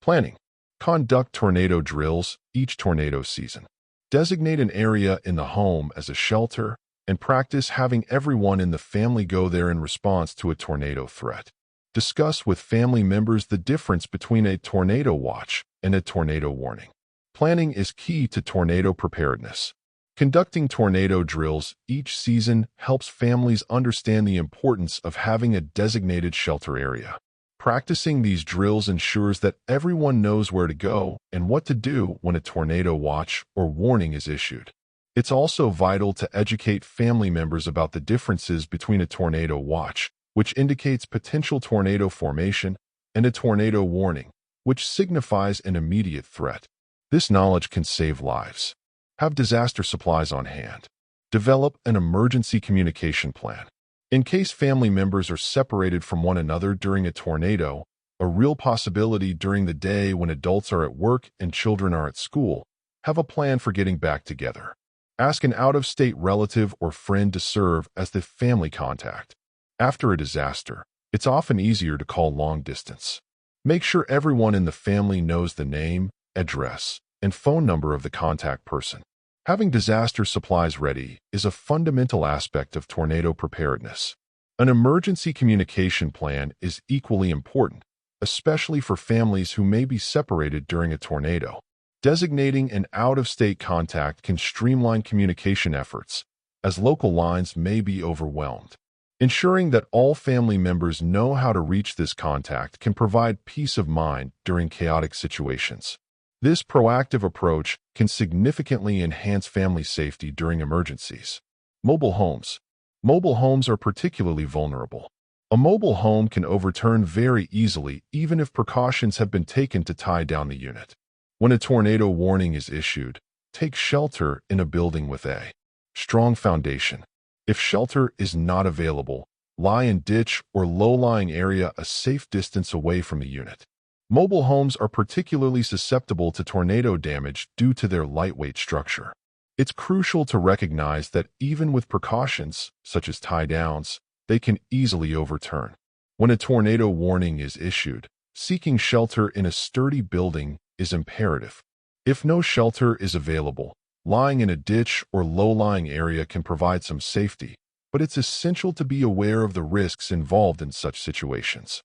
Planning. Conduct tornado drills each tornado season. Designate an area in the home as a shelter and practice having everyone in the family go there in response to a tornado threat. Discuss with family members the difference between a tornado watch and a tornado warning. Planning is key to tornado preparedness. Conducting tornado drills each season helps families understand the importance of having a designated shelter area. Practicing these drills ensures that everyone knows where to go and what to do when a tornado watch or warning is issued. It's also vital to educate family members about the differences between a tornado watch, which indicates potential tornado formation, and a tornado warning, which signifies an immediate threat. This knowledge can save lives. Have disaster supplies on hand. Develop an emergency communication plan. In case family members are separated from one another during a tornado, a real possibility during the day when adults are at work and children are at school, have a plan for getting back together. Ask an out-of-state relative or friend to serve as the family contact. After a disaster, it's often easier to call long distance. Make sure everyone in the family knows the name, address, and phone number of the contact person. Having disaster supplies ready is a fundamental aspect of tornado preparedness. An emergency communication plan is equally important, especially for families who may be separated during a tornado. Designating an out-of-state contact can streamline communication efforts, as local lines may be overwhelmed. Ensuring that all family members know how to reach this contact can provide peace of mind during chaotic situations. This proactive approach can significantly enhance family safety during emergencies. Mobile homes. Mobile homes are particularly vulnerable. A mobile home can overturn very easily even if precautions have been taken to tie down the unit. When a tornado warning is issued, take shelter in a building with a strong foundation. If shelter is not available, lie in ditch or low-lying area a safe distance away from the unit. Mobile homes are particularly susceptible to tornado damage due to their lightweight structure. It's crucial to recognize that even with precautions, such as tie-downs, they can easily overturn. When a tornado warning is issued, seeking shelter in a sturdy building is imperative. If no shelter is available, lying in a ditch or low-lying area can provide some safety, but it's essential to be aware of the risks involved in such situations.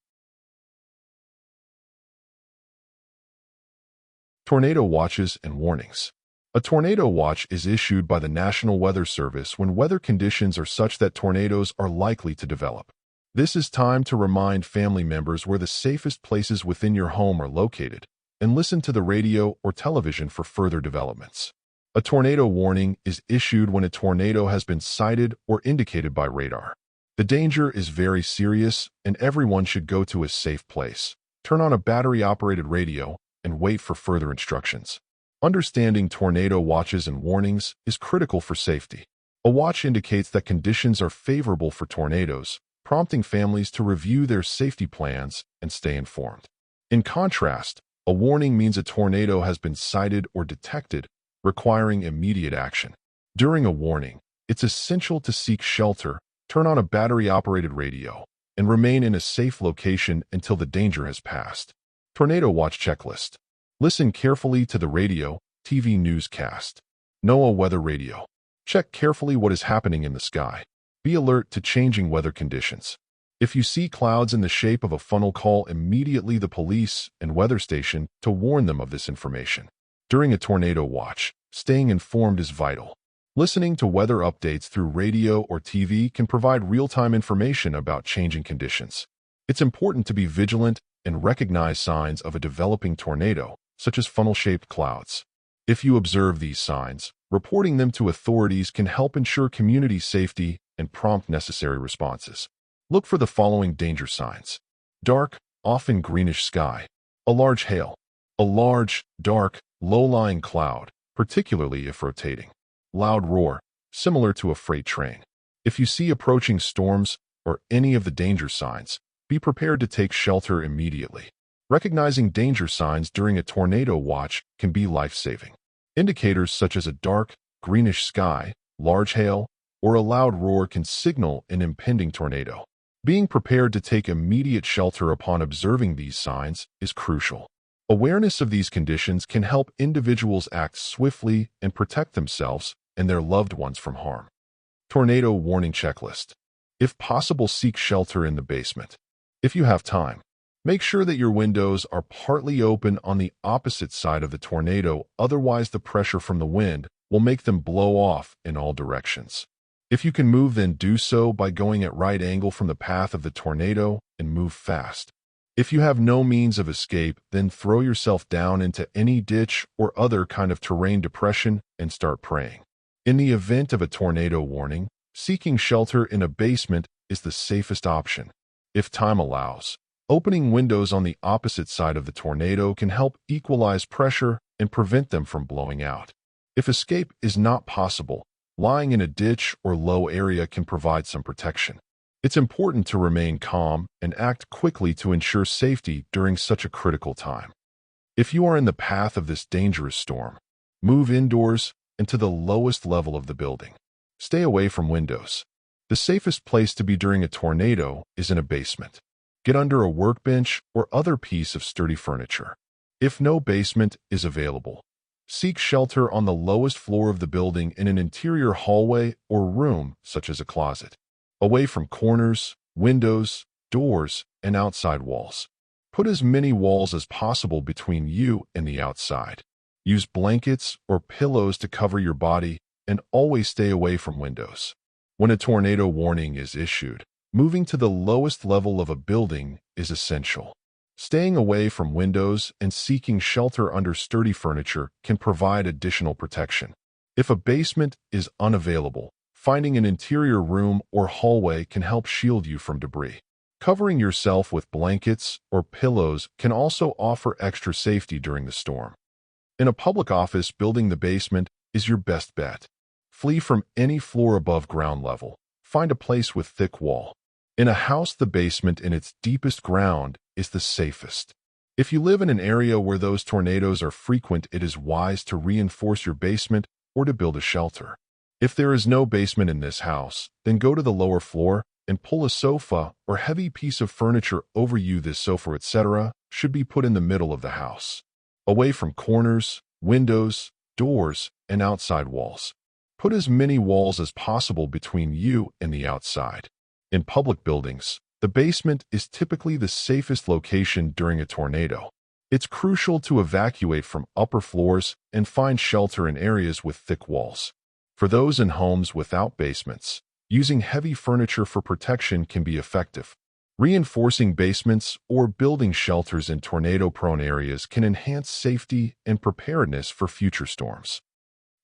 Tornado watches and warnings. A tornado watch is issued by the National Weather Service when weather conditions are such that tornadoes are likely to develop. This is time to remind family members where the safest places within your home are located, and listen to the radio or television for further developments. A tornado warning is issued when a tornado has been sighted or indicated by radar. The danger is very serious, and everyone should go to a safe place. Turn on a battery-operated radio and wait for further instructions. Understanding tornado watches and warnings is critical for safety. A watch indicates that conditions are favorable for tornadoes, prompting families to review their safety plans and stay informed. In contrast, a warning means a tornado has been sighted or detected, requiring immediate action. During a warning, it's essential to seek shelter, turn on a battery-operated radio, and remain in a safe location until the danger has passed. Tornado Watch Checklist. Listen carefully to the radio, TV newscast. NOAA Weather Radio. Check carefully what is happening in the sky. Be alert to changing weather conditions. If you see clouds in the shape of a funnel, call immediately the police and weather station to warn them of this information. During a tornado watch, staying informed is vital. Listening to weather updates through radio or TV can provide real-time information about changing conditions. It's important to be vigilant and recognize signs of a developing tornado, such as funnel-shaped clouds. If you observe these signs, reporting them to authorities can help ensure community safety and prompt necessary responses. Look for the following danger signs. Dark, often greenish sky. A large hail. A large, dark, low-lying cloud, particularly if rotating. Loud roar, similar to a freight train. If you see approaching storms or any of the danger signs, be prepared to take shelter immediately. Recognizing danger signs during a tornado watch can be life-saving. Indicators such as a dark, greenish sky, large hail, or a loud roar can signal an impending tornado. Being prepared to take immediate shelter upon observing these signs is crucial. Awareness of these conditions can help individuals act swiftly and protect themselves and their loved ones from harm. Tornado warning checklist. If possible, seek shelter in the basement. If you have time, make sure that your windows are partly open on the opposite side of the tornado, otherwise the pressure from the wind will make them blow off in all directions. If you can move, then do so by going at right angle from the path of the tornado and move fast. If you have no means of escape, then throw yourself down into any ditch or other kind of terrain depression and start praying. In the event of a tornado warning, seeking shelter in a basement is the safest option. If time allows, opening windows on the opposite side of the tornado can help equalize pressure and prevent them from blowing out. If escape is not possible, lying in a ditch or low area can provide some protection. It's important to remain calm and act quickly to ensure safety during such a critical time. If you are in the path of this dangerous storm, move indoors and to the lowest level of the building. Stay away from windows. The safest place to be during a tornado is in a basement. Get under a workbench or other piece of sturdy furniture. If no basement is available, seek shelter on the lowest floor of the building in an interior hallway or room, such as a closet, away from corners, windows, doors, and outside walls. Put as many walls as possible between you and the outside. Use blankets or pillows to cover your body, and always stay away from windows. When a tornado warning is issued, moving to the lowest level of a building is essential. Staying away from windows and seeking shelter under sturdy furniture can provide additional protection. If a basement is unavailable, finding an interior room or hallway can help shield you from debris. Covering yourself with blankets or pillows can also offer extra safety during the storm. In a public office building, the basement is your best bet. Flee from any floor above ground level. Find a place with thick wall. In a house, the basement in its deepest ground is the safest. If you live in an area where those tornadoes are frequent, it is wise to reinforce your basement or to build a shelter. If there is no basement in this house, then go to the lower floor and pull a sofa or heavy piece of furniture over you. This sofa, etc., should be put in the middle of the house, away from corners, windows, doors, and outside walls. Put as many walls as possible between you and the outside. In public buildings, the basement is typically the safest location during a tornado. It's crucial to evacuate from upper floors and find shelter in areas with thick walls. For those in homes without basements, using heavy furniture for protection can be effective. Reinforcing basements or building shelters in tornado-prone areas can enhance safety and preparedness for future storms.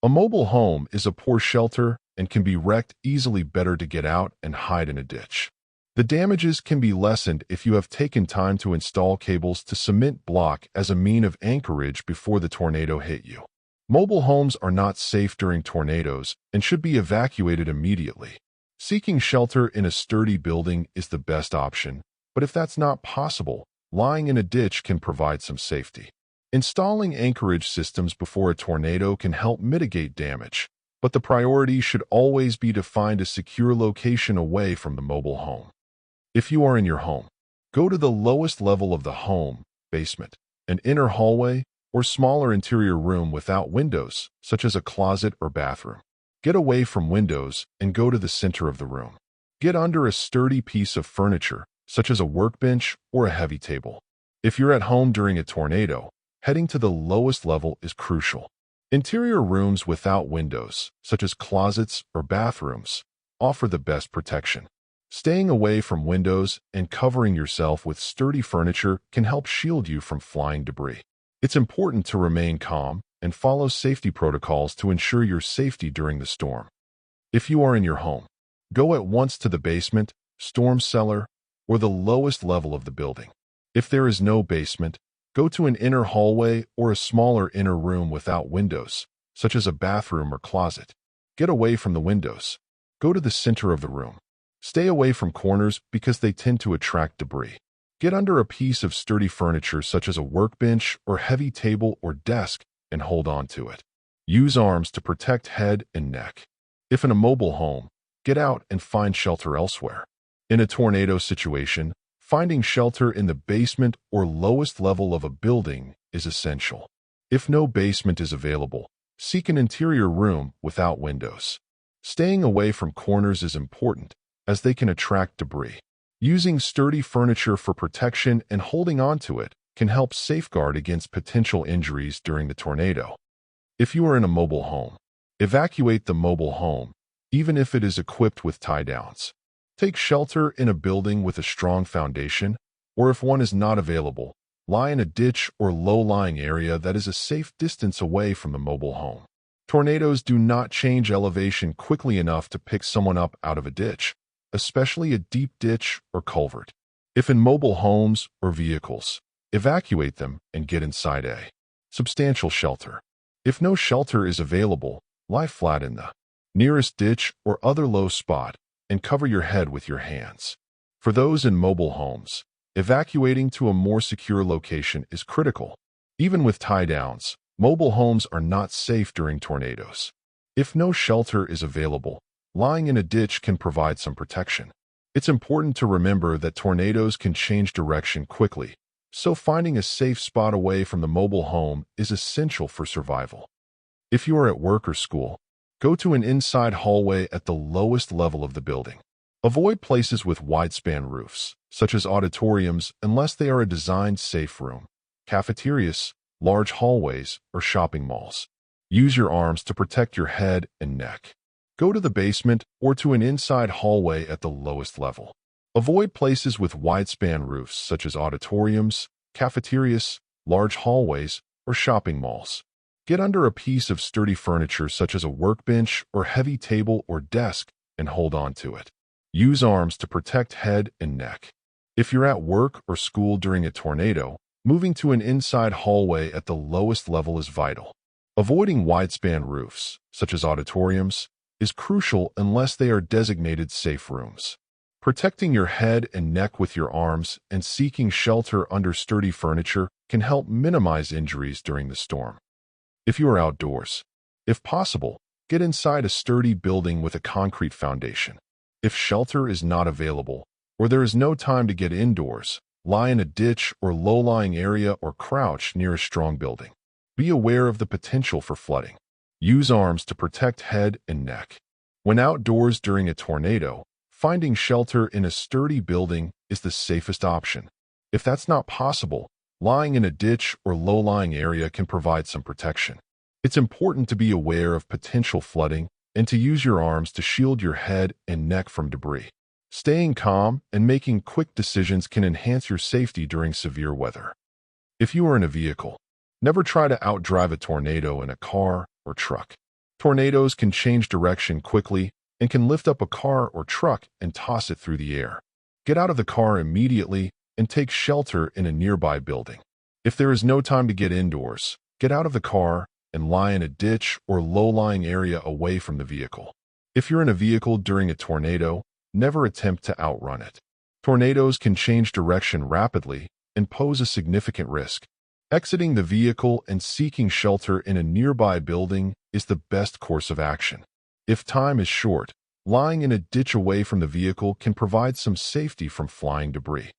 A mobile home is a poor shelter and can be wrecked easily. Better to get out and hide in a ditch. The damages can be lessened if you have taken time to install cables to cement block as a mean of anchorage before the tornado hit you. Mobile homes are not safe during tornadoes and should be evacuated immediately. Seeking shelter in a sturdy building is the best option, but if that's not possible, lying in a ditch can provide some safety. Installing anchorage systems before a tornado can help mitigate damage, but the priority should always be to find a secure location away from the mobile home. If you are in your home, go to the lowest level of the home, basement, an inner hallway, or smaller interior room without windows, such as a closet or bathroom. Get away from windows and go to the center of the room. Get under a sturdy piece of furniture, such as a workbench or a heavy table. If you're at home during a tornado, heading to the lowest level is crucial. Interior rooms without windows, such as closets or bathrooms, offer the best protection. Staying away from windows and covering yourself with sturdy furniture can help shield you from flying debris. It's important to remain calm and follow safety protocols to ensure your safety during the storm. If you are in your home, go at once to the basement, storm cellar, or the lowest level of the building. If there is no basement, go to an inner hallway or a smaller inner room without windows, such as a bathroom or closet. Get away from the windows. Go to the center of the room. Stay away from corners because they tend to attract debris. Get under a piece of sturdy furniture such as a workbench or heavy table or desk and hold on to it. Use arms to protect head and neck. If in a mobile home, get out and find shelter elsewhere. In a tornado situation, finding shelter in the basement or lowest level of a building is essential. If no basement is available, seek an interior room without windows. Staying away from corners is important, as they can attract debris. Using sturdy furniture for protection and holding onto it can help safeguard against potential injuries during the tornado. If you are in a mobile home, evacuate the mobile home, even if it is equipped with tie-downs. Take shelter in a building with a strong foundation, or if one is not available, lie in a ditch or low-lying area that is a safe distance away from the mobile home. Tornadoes do not change elevation quickly enough to pick someone up out of a ditch, especially a deep ditch or culvert. If in mobile homes or vehicles, evacuate them and get inside a substantial shelter. If no shelter is available, lie flat in the nearest ditch or other low spot and cover your head with your hands. For those in mobile homes, evacuating to a more secure location is critical. Even with tie-downs, mobile homes are not safe during tornadoes. If no shelter is available, lying in a ditch can provide some protection. It's important to remember that tornadoes can change direction quickly, so finding a safe spot away from the mobile home is essential for survival. If you are at work or school, go to an inside hallway at the lowest level of the building. Avoid places with wide-span roofs, such as auditoriums, unless they are a designed safe room, cafeterias, large hallways, or shopping malls. Use your arms to protect your head and neck. Go to the basement or to an inside hallway at the lowest level. Avoid places with wide-span roofs, such as auditoriums, cafeterias, large hallways, or shopping malls. Get under a piece of sturdy furniture such as a workbench or heavy table or desk and hold on to it. Use arms to protect head and neck. If you're at work or school during a tornado, moving to an inside hallway at the lowest level is vital. Avoiding wide-span roofs, such as auditoriums, is crucial unless they are designated safe rooms. Protecting your head and neck with your arms and seeking shelter under sturdy furniture can help minimize injuries during the storm. If you are outdoors, if possible, get inside a sturdy building with a concrete foundation. If shelter is not available, or there is no time to get indoors, lie in a ditch or low-lying area or crouch near a strong building. Be aware of the potential for flooding. Use arms to protect head and neck. When outdoors during a tornado, finding shelter in a sturdy building is the safest option. If that's not possible, lying in a ditch or low-lying area can provide some protection. It's important to be aware of potential flooding and to use your arms to shield your head and neck from debris. Staying calm and making quick decisions can enhance your safety during severe weather. If you are in a vehicle, never try to outdrive a tornado in a car or truck. Tornadoes can change direction quickly and can lift up a car or truck and toss it through the air. Get out of the car immediately and take shelter in a nearby building. If there is no time to get indoors, get out of the car and lie in a ditch or low-lying area away from the vehicle. If you're in a vehicle during a tornado, never attempt to outrun it. Tornadoes can change direction rapidly and pose a significant risk. Exiting the vehicle and seeking shelter in a nearby building is the best course of action. If time is short, lying in a ditch away from the vehicle can provide some safety from flying debris.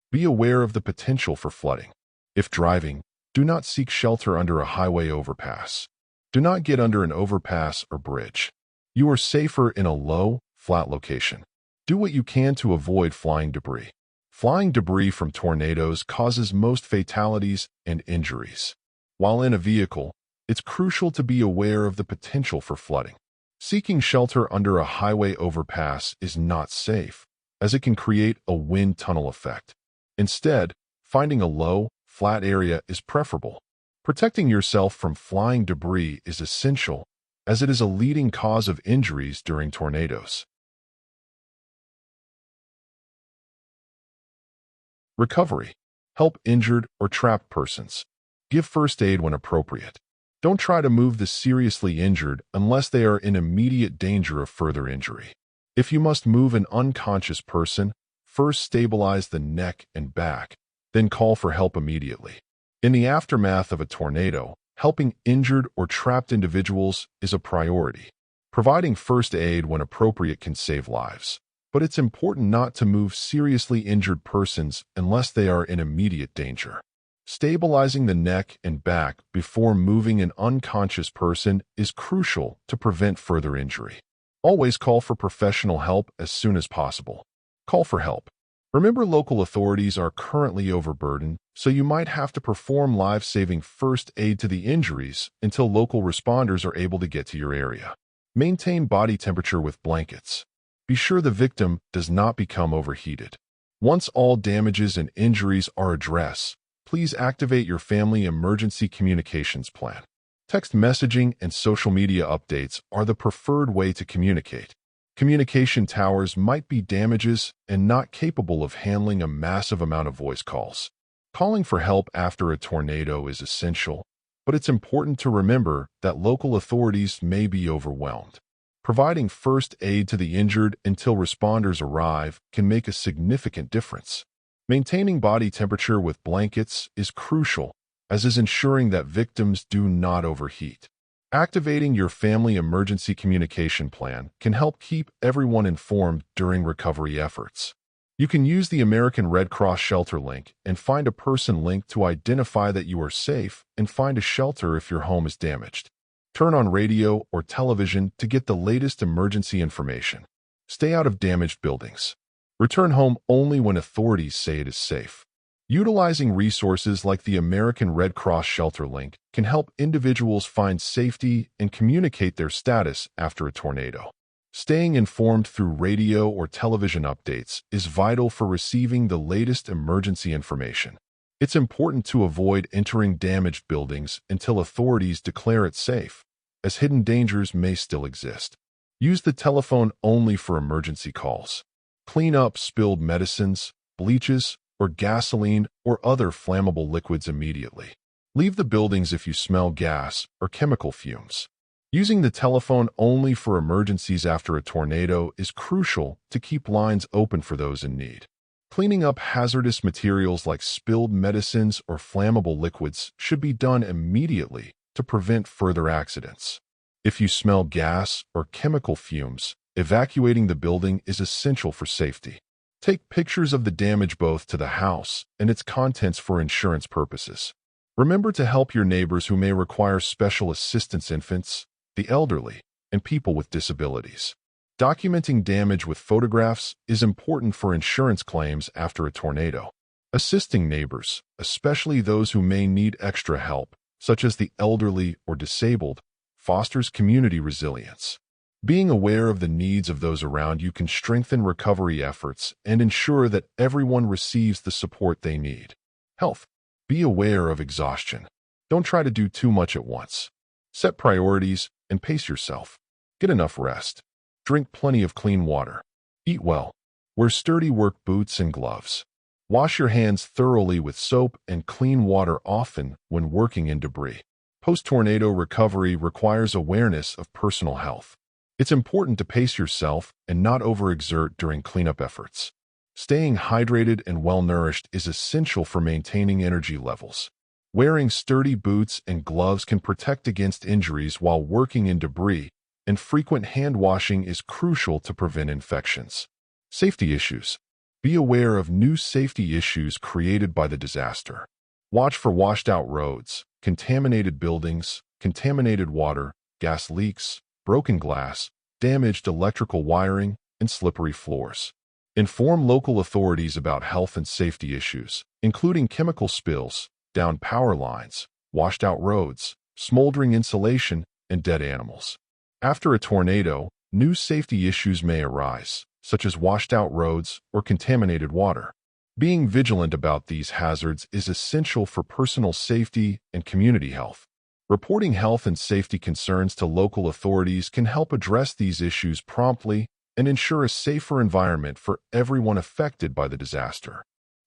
Be aware of the potential for flooding. If driving, do not seek shelter under a highway overpass. Do not get under an overpass or bridge. You are safer in a low, flat location. Do what you can to avoid flying debris. Flying debris from tornadoes causes most fatalities and injuries. While in a vehicle, it's crucial to be aware of the potential for flooding. Seeking shelter under a highway overpass is not safe, as it can create a wind tunnel effect. Instead, finding a low, flat area is preferable. Protecting yourself from flying debris is essential, as it is a leading cause of injuries during tornadoes. Recovery. Help injured or trapped persons. Give first aid when appropriate. Don't try to move the seriously injured unless they are in immediate danger of further injury. If you must move an unconscious person, first stabilize the neck and back, then call for help immediately. In the aftermath of a tornado, helping injured or trapped individuals is a priority. Providing first aid when appropriate can save lives, but it's important not to move seriously injured persons unless they are in immediate danger. Stabilizing the neck and back before moving an unconscious person is crucial to prevent further injury. Always call for professional help as soon as possible. Call for help. Remember, local authorities are currently overburdened, so you might have to perform life-saving first aid to the injuries until local responders are able to get to your area. Maintain body temperature with blankets. Be sure the victim does not become overheated. Once all damages and injuries are addressed, please activate your family emergency communications plan. Text messaging and social media updates are the preferred way to communicate. Communication towers might be damaged and not capable of handling a massive amount of voice calls. Calling for help after a tornado is essential, but it's important to remember that local authorities may be overwhelmed. Providing first aid to the injured until responders arrive can make a significant difference. Maintaining body temperature with blankets is crucial, as is ensuring that victims do not overheat. Activating your family emergency communication plan can help keep everyone informed during recovery efforts. You can use the American Red Cross shelter link and find a person link to identify that you are safe and find a shelter if your home is damaged. Turn on radio or television to get the latest emergency information. Stay out of damaged buildings. Return home only when authorities say it is safe. Utilizing resources like the American Red Cross shelter link can help individuals find safety and communicate their status after a tornado. Staying informed through radio or television updates is vital for receiving the latest emergency information. It's important to avoid entering damaged buildings until authorities declare it safe, as hidden dangers may still exist. Use the telephone only for emergency calls. Clean up spilled medicines, bleaches, or gasoline or other flammable liquids immediately. Leave the buildings if you smell gas or chemical fumes. Using the telephone only for emergencies after a tornado is crucial to keep lines open for those in need. Cleaning up hazardous materials like spilled medicines or flammable liquids should be done immediately to prevent further accidents. If you smell gas or chemical fumes, evacuating the building is essential for safety. Take pictures of the damage both to the house and its contents for insurance purposes. Remember to help your neighbors who may require special assistance: infants, the elderly, and people with disabilities. Documenting damage with photographs is important for insurance claims after a tornado. Assisting neighbors, especially those who may need extra help, such as the elderly or disabled, fosters community resilience. Being aware of the needs of those around you can strengthen recovery efforts and ensure that everyone receives the support they need. Health. Be aware of exhaustion. Don't try to do too much at once. Set priorities and pace yourself. Get enough rest. Drink plenty of clean water. Eat well. Wear sturdy work boots and gloves. Wash your hands thoroughly with soap and clean water often when working in debris. Post-tornado recovery requires awareness of personal health. It's important to pace yourself and not overexert during cleanup efforts. Staying hydrated and well-nourished is essential for maintaining energy levels. Wearing sturdy boots and gloves can protect against injuries while working in debris, and frequent hand washing is crucial to prevent infections. Safety issues. Be aware of new safety issues created by the disaster. Watch for washed-out roads, contaminated buildings, contaminated water, gas leaks, broken glass, damaged electrical wiring, and slippery floors. Inform local authorities about health and safety issues, including chemical spills, downed power lines, washed-out roads, smoldering insulation, and dead animals. After a tornado, new safety issues may arise, such as washed-out roads or contaminated water. Being vigilant about these hazards is essential for personal safety and community health. Reporting health and safety concerns to local authorities can help address these issues promptly and ensure a safer environment for everyone affected by the disaster.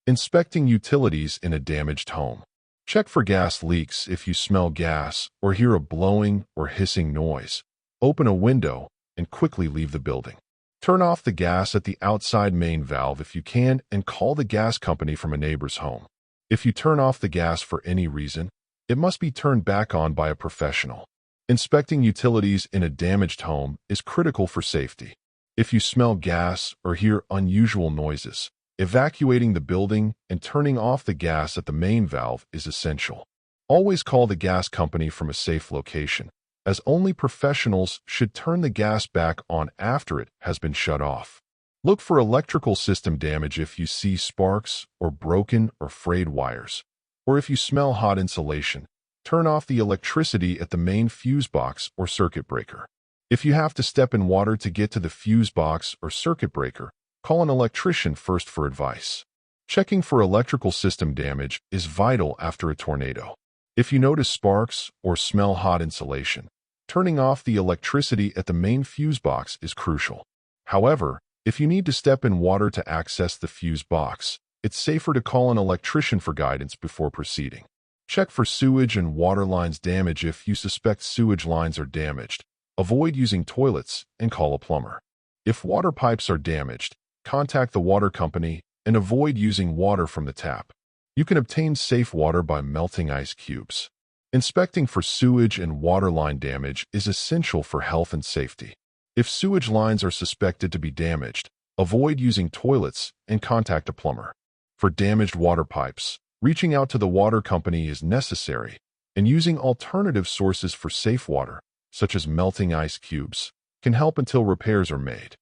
Inspecting utilities in a damaged home. Check for gas leaks if you smell gas or hear a blowing or hissing noise. Open a window and quickly leave the building. Turn off the gas at the outside main valve if you can and call the gas company from a neighbor's home. If you turn off the gas for any reason, it must be turned back on by a professional. Inspecting utilities in a damaged home is critical for safety. If you smell gas or hear unusual noises, Evacuating the building and turning off the gas at the main valve is essential. Always call the gas company from a safe location, as only professionals should turn the gas back on after it has been shut off. Look for electrical system damage if you see sparks or broken or frayed wires. Or if you smell hot insulation, turn off the electricity at the main fuse box or circuit breaker. If you have to step in water to get to the fuse box or circuit breaker, call an electrician first for advice. Checking for electrical system damage is vital after a tornado. If you notice sparks or smell hot insulation, turning off the electricity at the main fuse box is crucial. However, if you need to step in water to access the fuse box, it's safer to call an electrician for guidance before proceeding. Check for sewage and water lines damage if you suspect sewage lines are damaged. Avoid using toilets and call a plumber. If water pipes are damaged, contact the water company and avoid using water from the tap. You can obtain safe water by melting ice cubes. Inspecting for sewage and water line damage is essential for health and safety. If sewage lines are suspected to be damaged, avoid using toilets and contact a plumber. For damaged water pipes, reaching out to the water company is necessary, and using alternative sources for safe water, such as melting ice cubes, can help until repairs are made.